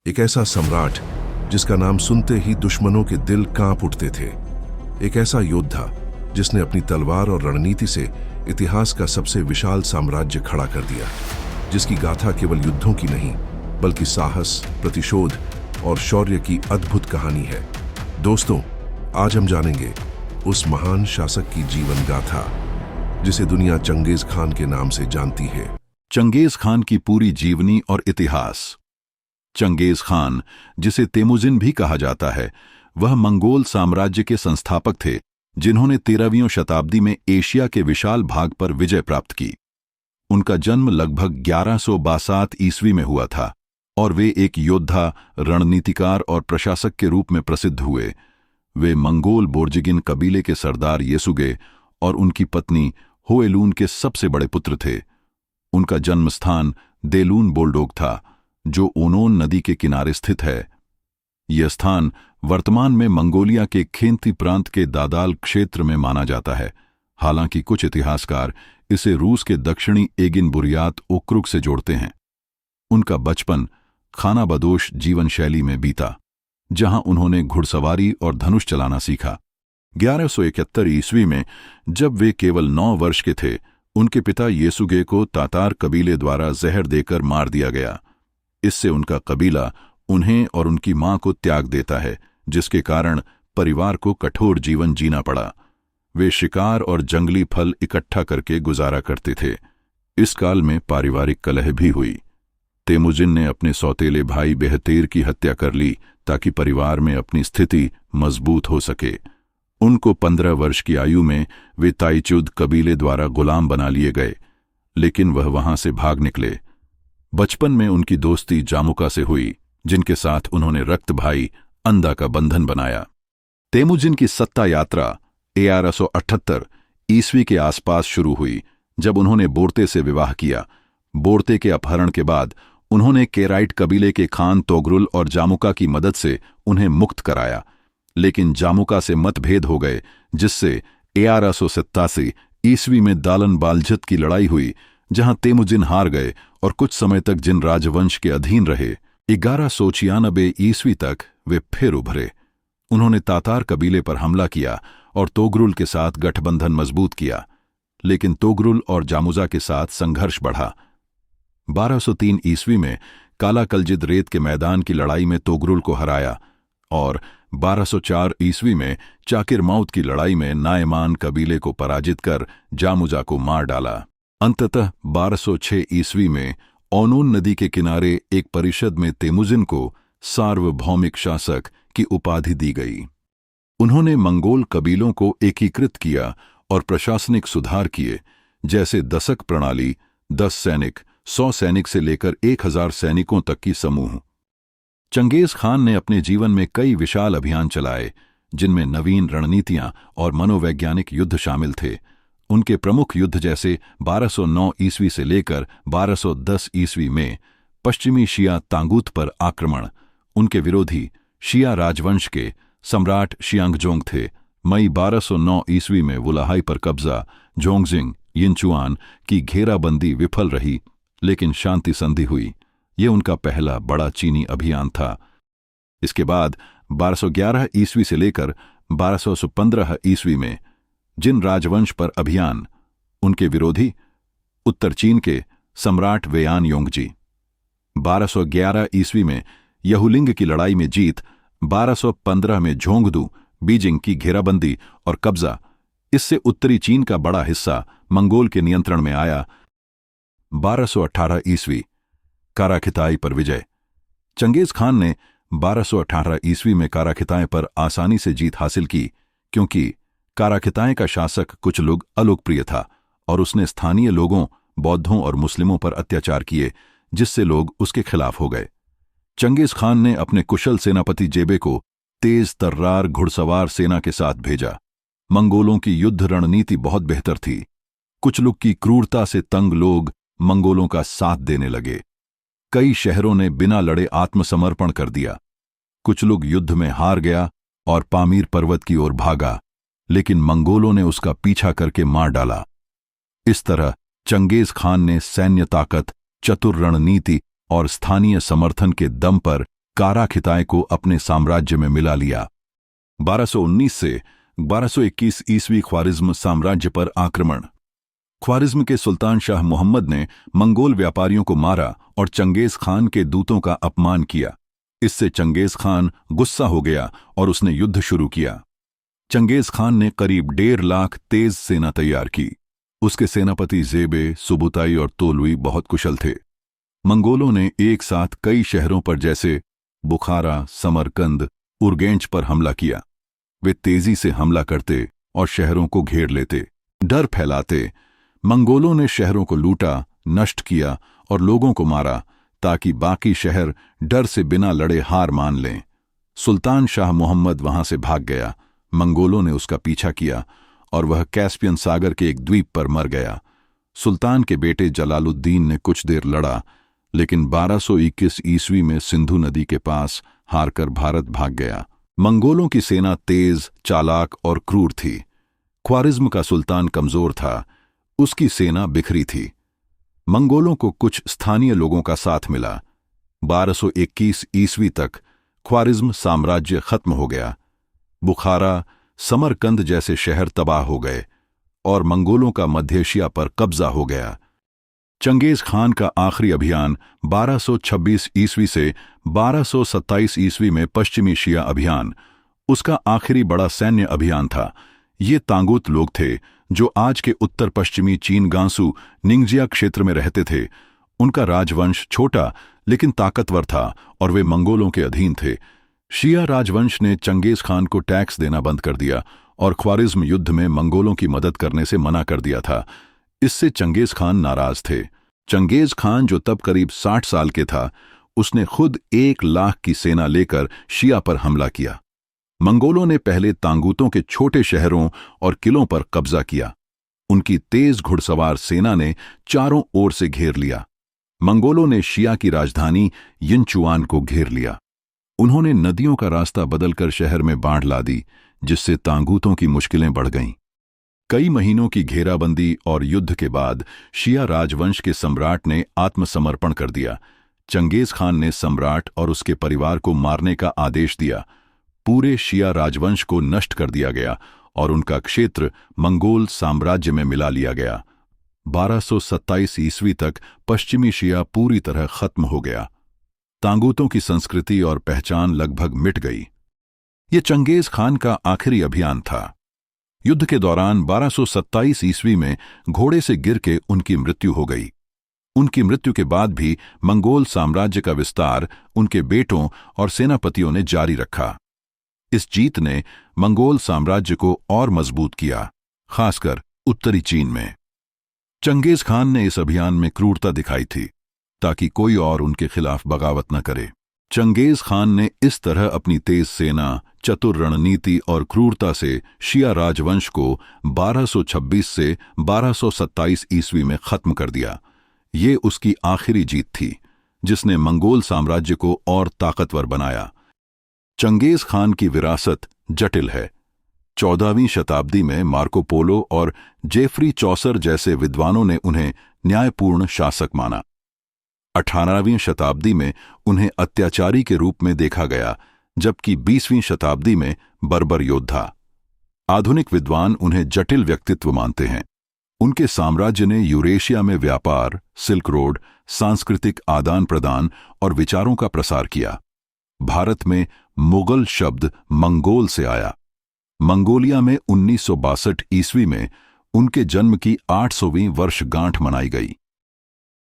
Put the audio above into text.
एक ऐसा सम्राट जिसका नाम सुनते ही दुश्मनों के दिल कांप उठते थे। एक ऐसा योद्धा जिसने अपनी तलवार और रणनीति से इतिहास का सबसे विशाल साम्राज्य खड़ा कर दिया, जिसकी गाथा केवल युद्धों की नहीं बल्कि साहस, प्रतिशोध और शौर्य की अद्भुत कहानी है। दोस्तों, आज हम जानेंगे उस महान शासक की जीवन गाथा जिसे दुनिया चंगेज खान के नाम से जानती है। चंगेज खान की पूरी जीवनी और इतिहास। चंगेज खान, जिसे तेमुजिन भी कहा जाता है, वह मंगोल साम्राज्य के संस्थापक थे जिन्होंने 13वीं शताब्दी में एशिया के विशाल भाग पर विजय प्राप्त की। उनका जन्म लगभग 1162 ईस्वी में हुआ था और वे एक योद्धा, रणनीतिकार और प्रशासक के रूप में प्रसिद्ध हुए। वे मंगोल बोर्जिगिन कबीले के सरदार येसुगे और उनकी पत्नी होएलून के सबसे बड़े पुत्र थे। उनका जन्म स्थान देलून बोल्डोग था, जो ओनोन नदी के किनारे स्थित है। यह स्थान वर्तमान में मंगोलिया के खेंती प्रांत के दादाल क्षेत्र में माना जाता है। हालांकि कुछ इतिहासकार इसे रूस के दक्षिणी एगिन बुरियात ओक्रुग से जोड़ते हैं। उनका बचपन खानाबदोश जीवन शैली में बीता, जहां उन्होंने घुड़सवारी और धनुष चलाना सीखा। 1171 ईस्वी में जब वे केवल 9 वर्ष के थे, उनके पिता येसुगे को तातार कबीले द्वारा जहर देकर मार दिया गया। इससे उनका कबीला उन्हें और उनकी मां को त्याग देता है, जिसके कारण परिवार को कठोर जीवन जीना पड़ा। वे शिकार और जंगली फल इकट्ठा करके गुजारा करते थे। इस काल में पारिवारिक कलह भी हुई। तेमुजिन ने अपने सौतेले भाई बेहतेर की हत्या कर ली ताकि परिवार में अपनी स्थिति मजबूत हो सके। उनको 15 वर्ष की आयु में वे ताइचुद कबीले द्वारा गुलाम बना लिए गए, लेकिन वह वहां से भाग निकले। बचपन में उनकी दोस्ती जामुका से हुई, जिनके साथ उन्होंने रक्त भाई अंदा का बंधन बनाया। तेमुजिन की सत्ता यात्रा 1178 ईस्वी के आसपास शुरू हुई, जब उन्होंने बोर्ते से विवाह किया। बोर्ते के अपहरण के बाद उन्होंने केराइट कबीले के खान तोगरुल और जामुका की मदद से उन्हें मुक्त कराया, लेकिन जामुका से मतभेद हो गए, जिससे 1187 ईस्वी में दालन बालझत की लड़ाई हुई, जहां तेमुजिन हार गए और कुछ समय तक जिन राजवंश के अधीन रहे। 1196 ईस्वी तक वे फिर उभरे। उन्होंने तातार कबीले पर हमला किया और तोगरुल के साथ गठबंधन मजबूत किया, लेकिन तोगरुल और जामुजा के साथ संघर्ष बढ़ा। 1203 ईस्वी में काला कलजिद रेत के मैदान की लड़ाई में तोगरुल को हराया और 1204 ईस्वी में चाकिर माउत की लड़ाई में नायमान कबीले को पराजित कर जामुजा को मार डाला। अंततः 1206 ईस्वी में ओनोन नदी के किनारे एक परिषद में तेमुजिन को सार्वभौमिक शासक की उपाधि दी गई। उन्होंने मंगोल कबीलों को एकीकृत किया और प्रशासनिक सुधार किए, जैसे दशक प्रणाली, 10 सैनिक, 100 सैनिक से लेकर 1000 सैनिकों तक की समूह। चंगेज खान ने अपने जीवन में कई विशाल अभियान चलाए, जिनमें नवीन रणनीतियां और मनोवैज्ञानिक युद्ध शामिल थे। उनके प्रमुख युद्ध जैसे 1209 ईस्वी से लेकर 1210 ईस्वी में पश्चिमी शिया तांगूत पर आक्रमण, उनके विरोधी शिया राजवंश के सम्राट शियांगजोंग थे। मई 1209 ईस्वी में वुलाहाई पर कब्जा, जोंगजिंग यिनचुआन की घेराबंदी विफल रही, लेकिन शांति संधि हुई। ये उनका पहला बड़ा चीनी अभियान था। इसके बाद 1211 ईस्वी से लेकर 1215 ईस्वी में जिन राजवंश पर अभियान, उनके विरोधी उत्तर चीन के सम्राट वेयान योंगजी। 1211 ईस्वी में यहुलिंग की लड़ाई में जीत, 1215 में झोंगदू बीजिंग की घेराबंदी और कब्जा, इससे उत्तरी चीन का बड़ा हिस्सा मंगोल के नियंत्रण में आया। 1218 ईस्वी काराखिताई पर विजय। चंगेज खान ने 1218 ईस्वी में काराखिताई पर आसानी से जीत हासिल की, क्योंकि काराखिताई का शासक कुछ लोग अलोकप्रिय था और उसने स्थानीय लोगों, बौद्धों और मुस्लिमों पर अत्याचार किए, जिससे लोग उसके खिलाफ हो गए। चंगेज खान ने अपने कुशल सेनापति जेबे को तेज तर्रार घुड़सवार सेना के साथ भेजा। मंगोलों की युद्ध रणनीति बहुत बेहतर थी। कुछ लोग की क्रूरता से तंग लोग मंगोलों का साथ देने लगे। कई शहरों ने बिना लड़े आत्मसमर्पण कर दिया। कुछ लोग युद्ध में हार गया और पामीर पर्वत की ओर भागा, लेकिन मंगोलों ने उसका पीछा करके मार डाला। इस तरह चंगेज खान ने सैन्य ताकत, चतुर रणनीति और स्थानीय समर्थन के दम पर कारा खिताय को अपने साम्राज्य में मिला लिया। 1219 से 1221 ईस्वी ख्वारिज्म साम्राज्य पर आक्रमण। ख्वारिज्म के सुल्तान शाह मोहम्मद ने मंगोल व्यापारियों को मारा और चंगेज खान के दूतों का अपमान किया। इससे चंगेज खान गुस्सा हो गया और उसने युद्ध शुरू किया। चंगेज खान ने करीब 1.5 लाख तेज सेना तैयार की। उसके सेनापति ज़ेबे, सुबुताई और तोलुई बहुत कुशल थे। मंगोलों ने एक साथ कई शहरों पर जैसे बुखारा, समरकंद, उर्गेंच पर हमला किया। वे तेजी से हमला करते और शहरों को घेर लेते, डर फैलाते। मंगोलों ने शहरों को लूटा, नष्ट किया और लोगों को मारा ताकि बाकी शहर डर से बिना लड़े हार मान लें। सुल्तान शाह मोहम्मद वहां से भाग गया। मंगोलों ने उसका पीछा किया और वह कैस्पियन सागर के एक द्वीप पर मर गया। सुल्तान के बेटे जलालुद्दीन ने कुछ देर लड़ा, लेकिन 1221 ईस्वी में सिंधु नदी के पास हारकर भारत भाग गया। मंगोलों की सेना तेज, चालाक और क्रूर थी। ख्वारिज्म का सुल्तान कमजोर था, उसकी सेना बिखरी थी। मंगोलों को कुछ स्थानीय लोगों का साथ मिला। 1221 ईस्वी तक ख्वारिज्म साम्राज्य खत्म हो गया। बुखारा, समरकंद जैसे शहर तबाह हो गए और मंगोलों का मध्य एशिया पर कब्जा हो गया। चंगेज खान का आखिरी अभियान 1226 ईस्वी से 1227 ईस्वी में पश्चिमी शिया अभियान उसका आखिरी बड़ा सैन्य अभियान था। ये तांगुत लोग थे जो आज के उत्तर पश्चिमी चीन गांसू निंगजिया क्षेत्र में रहते थे। उनका राजवंश छोटा लेकिन ताकतवर था और वे मंगोलों के अधीन थे। शिया राजवंश ने चंगेज खान को टैक्स देना बंद कर दिया और ख्वारिज्म युद्ध में मंगोलों की मदद करने से मना कर दिया था। इससे चंगेज खान नाराज थे। चंगेज खान, जो तब करीब 60 साल के था, उसने खुद 1 लाख की सेना लेकर शिया पर हमला किया। मंगोलों ने पहले तांगूतों के छोटे शहरों और किलों पर कब्जा किया। उनकी तेज घुड़सवार सेना ने चारों ओर से घेर लिया। मंगोलों ने शिया की राजधानी यिनचुआन को घेर लिया। उन्होंने नदियों का रास्ता बदलकर शहर में बाढ़ ला दी, जिससे तांगूतों की मुश्किलें बढ़ गईं। कई महीनों की घेराबंदी और युद्ध के बाद शिया राजवंश के सम्राट ने आत्मसमर्पण कर दिया। चंगेज खान ने सम्राट और उसके परिवार को मारने का आदेश दिया। पूरे शिया राजवंश को नष्ट कर दिया गया और उनका क्षेत्र मंगोल साम्राज्य में मिला लिया गया। 1227 ईस्वी तक पश्चिमी शिया पूरी तरह खत्म हो गया। तांगूतों की संस्कृति और पहचान लगभग मिट गई। ये चंगेज खान का आखिरी अभियान था। युद्ध के दौरान 1227 ईस्वी में घोड़े से गिर के उनकी मृत्यु हो गई। उनकी मृत्यु के बाद भी मंगोल साम्राज्य का विस्तार उनके बेटों और सेनापतियों ने जारी रखा। इस जीत ने मंगोल साम्राज्य को और मजबूत किया, खासकर उत्तरी चीन में। चंगेज खान ने इस अभियान में क्रूरता दिखाई थी ताकि कोई और उनके खिलाफ बगावत न करे। चंगेज खान ने इस तरह अपनी तेज सेना, चतुर रणनीति और क्रूरता से शिया राजवंश को 1226 से 1227 ईस्वी में खत्म कर दिया। ये उसकी आखिरी जीत थी, जिसने मंगोल साम्राज्य को और ताकतवर बनाया। चंगेज खान की विरासत जटिल है। 14वीं शताब्दी में मार्को पोलो और जेफरी चौसर जैसे विद्वानों ने उन्हें न्यायपूर्ण शासक माना। 18वीं शताब्दी में उन्हें अत्याचारी के रूप में देखा गया, जबकि 20वीं शताब्दी में बर्बर योद्धा। आधुनिक विद्वान उन्हें जटिल व्यक्तित्व मानते हैं। उनके साम्राज्य ने यूरेशिया में व्यापार, सिल्क रोड, सांस्कृतिक आदान प्रदान और विचारों का प्रसार किया। भारत में मुगल शब्द मंगोल से आया। मंगोलिया में 1962 ईस्वी में उनके जन्म की 800वीं वर्षगांठ मनाई गई।